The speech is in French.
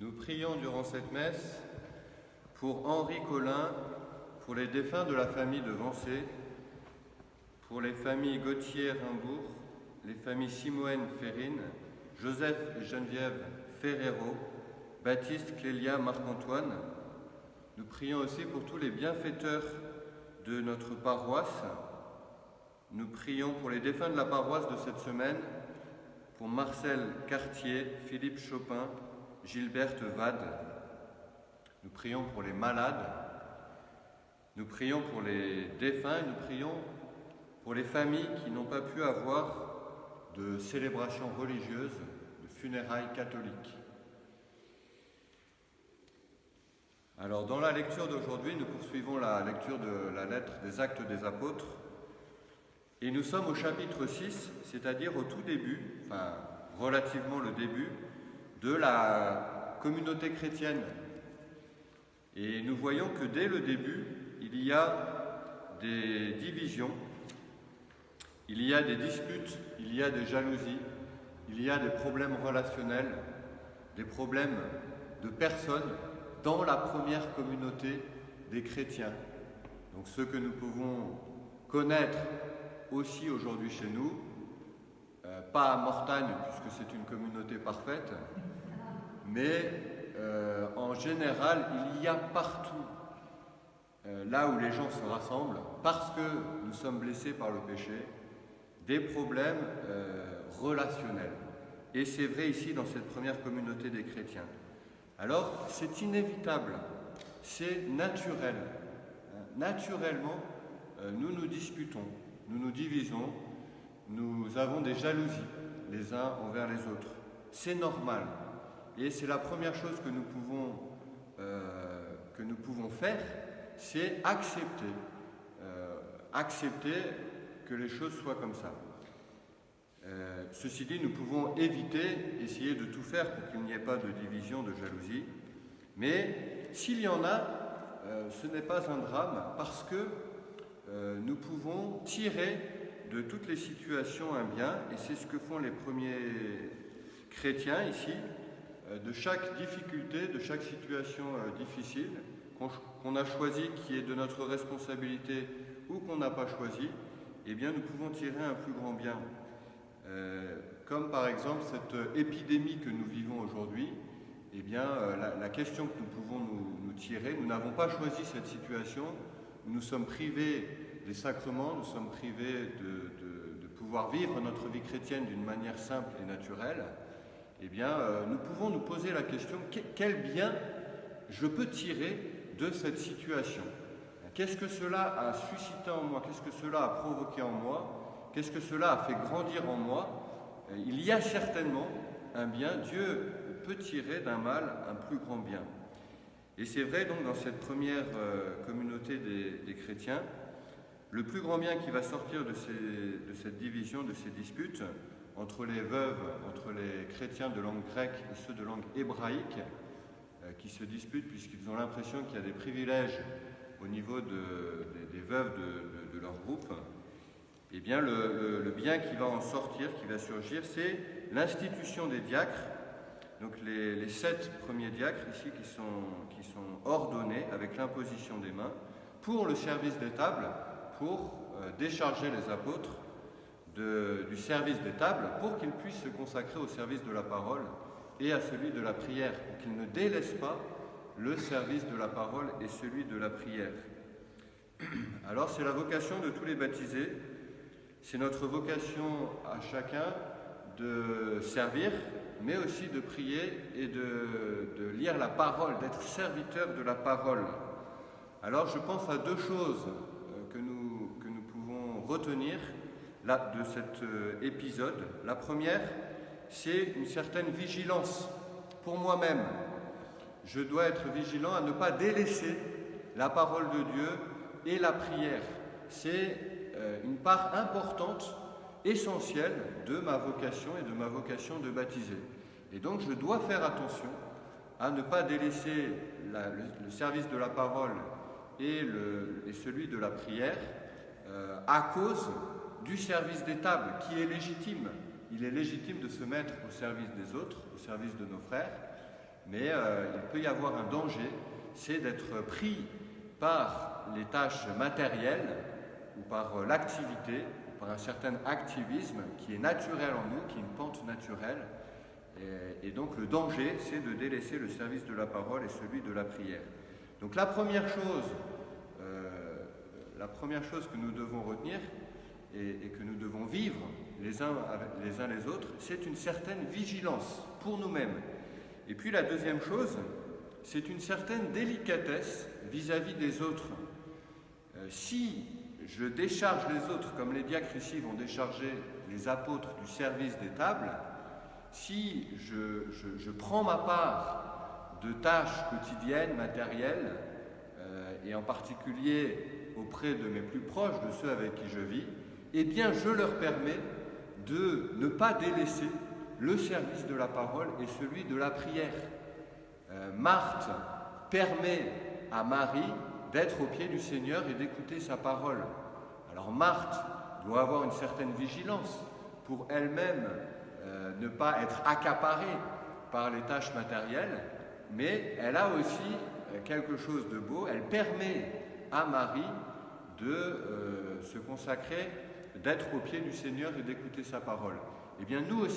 Nous prions durant cette messe pour Henri Collin, pour les défunts de la famille de Vancé, pour les familles Gauthier-Rimbourg, les familles Simoine Ferrine, Joseph et Geneviève Ferrero, Baptiste, Clélia, Marc-Antoine. Nous prions aussi pour tous les bienfaiteurs de notre paroisse. Nous prions pour les défunts de la paroisse de cette semaine, pour Marcel Cartier, Philippe Chopin, Gilberte Vade. Nous prions pour les malades. Nous prions pour les défunts et nous prions pour les familles qui n'ont pas pu avoir de célébration religieuse, de funérailles catholiques. Alors, dans la lecture d'aujourd'hui, nous poursuivons la lecture de la lettre des Actes des Apôtres. Et nous sommes au chapitre 6, c'est-à-dire au tout début, enfin relativement le début, de la communauté chrétienne. Et nous voyons que dès le début, il y a des divisions, il y a des disputes, il y a des jalousies, il y a des problèmes relationnels, des problèmes de personnes dans la première communauté des chrétiens. Donc ceux que nous pouvons connaître aussi aujourd'hui chez nous, pas à Mortagne puisque c'est une communauté parfaite, mais en général il y a partout, là où les gens se rassemblent, parce que nous sommes blessés par le péché, des problèmes relationnels. Et c'est vrai ici dans cette première communauté des chrétiens. Alors c'est inévitable, c'est naturel. Naturellement, nous nous disputons. Nous nous divisons, nous avons des jalousies les uns envers les autres. C'est normal. Et c'est la première chose que nous pouvons faire, c'est accepter que les choses soient comme ça. Ceci dit, nous pouvons essayer de tout faire pour qu'il n'y ait pas de division, de jalousie. Mais s'il y en a, ce n'est pas un drame parce que nous pouvons tirer de toutes les situations un bien, et c'est ce que font les premiers chrétiens ici, de chaque difficulté, de chaque situation difficile, qu'on a choisi, qui est de notre responsabilité ou qu'on n'a pas choisi, eh bien nous pouvons tirer un plus grand bien. Comme par exemple cette épidémie que nous vivons aujourd'hui, eh bien la question que nous pouvons nous tirer, nous n'avons pas choisi cette situation. Nous sommes privés des sacrements, nous sommes privés de pouvoir vivre notre vie chrétienne d'une manière simple et naturelle. Eh bien, nous pouvons nous poser la question, quel bien je peux tirer de cette situation? Qu'est-ce que cela a suscité en moi? Qu'est-ce que cela a provoqué en moi? Qu'est-ce que cela a fait grandir en moi? Il y a certainement un bien. Dieu peut tirer d'un mal un plus grand bien. Et c'est vrai donc dans cette première communauté des chrétiens, le plus grand bien qui va sortir de cette division, de ces disputes entre les veuves, entre les chrétiens de langue grecque et ceux de langue hébraïque, qui se disputent puisqu'ils ont l'impression qu'il y a des privilèges au niveau des veuves de leur groupe, eh bien le bien qui va en sortir, qui va surgir, c'est l'institution des diacres. Donc les 7 premiers diacres ici qui sont ordonnés avec l'imposition des mains pour le service des tables, pour décharger les apôtres du service des tables, pour qu'ils puissent se consacrer au service de la parole et à celui de la prière, pour qu'ils ne délaissent pas le service de la parole et celui de la prière. Alors c'est la vocation de tous les baptisés, c'est notre vocation à chacun de servir, mais aussi de prier et de lire la parole, d'être serviteur de la parole. Alors je pense à 2 choses que nous pouvons retenir là, de cet épisode. La première, c'est une certaine vigilance pour moi-même. Je dois être vigilant à ne pas délaisser la parole de Dieu et la prière. C'est une part importante, essentielle de ma vocation et de ma vocation de baptisé. Et donc je dois faire attention à ne pas délaisser le service de la parole et celui de la prière à cause du service des tables qui est légitime. Il est légitime de se mettre au service des autres, au service de nos frères, mais il peut y avoir un danger, c'est d'être pris par les tâches matérielles ou par l'activité, ou par un certain activisme qui est naturel en nous, qui est une pente naturelle. Et donc le danger, c'est de délaisser le service de la parole et celui de la prière. Donc la première chose que nous devons retenir et que nous devons vivre les uns les autres, c'est une certaine vigilance pour nous-mêmes. Et puis la deuxième chose, c'est une certaine délicatesse vis-à-vis des autres. Si je décharge les autres comme les diacres ici vont décharger les apôtres du service des tables, si je prends ma part de tâches quotidiennes, matérielles, et en particulier auprès de mes plus proches, de ceux avec qui je vis, eh bien je leur permets de ne pas délaisser le service de la parole et celui de la prière. Marthe permet à Marie d'être au pied du Seigneur et d'écouter sa parole. Alors Marthe doit avoir une certaine vigilance pour elle-même ne pas être accaparée par les tâches matérielles, mais elle a aussi quelque chose de beau, elle permet à Marie de se consacrer, d'être au pied du Seigneur et d'écouter sa parole. Eh bien nous aussi,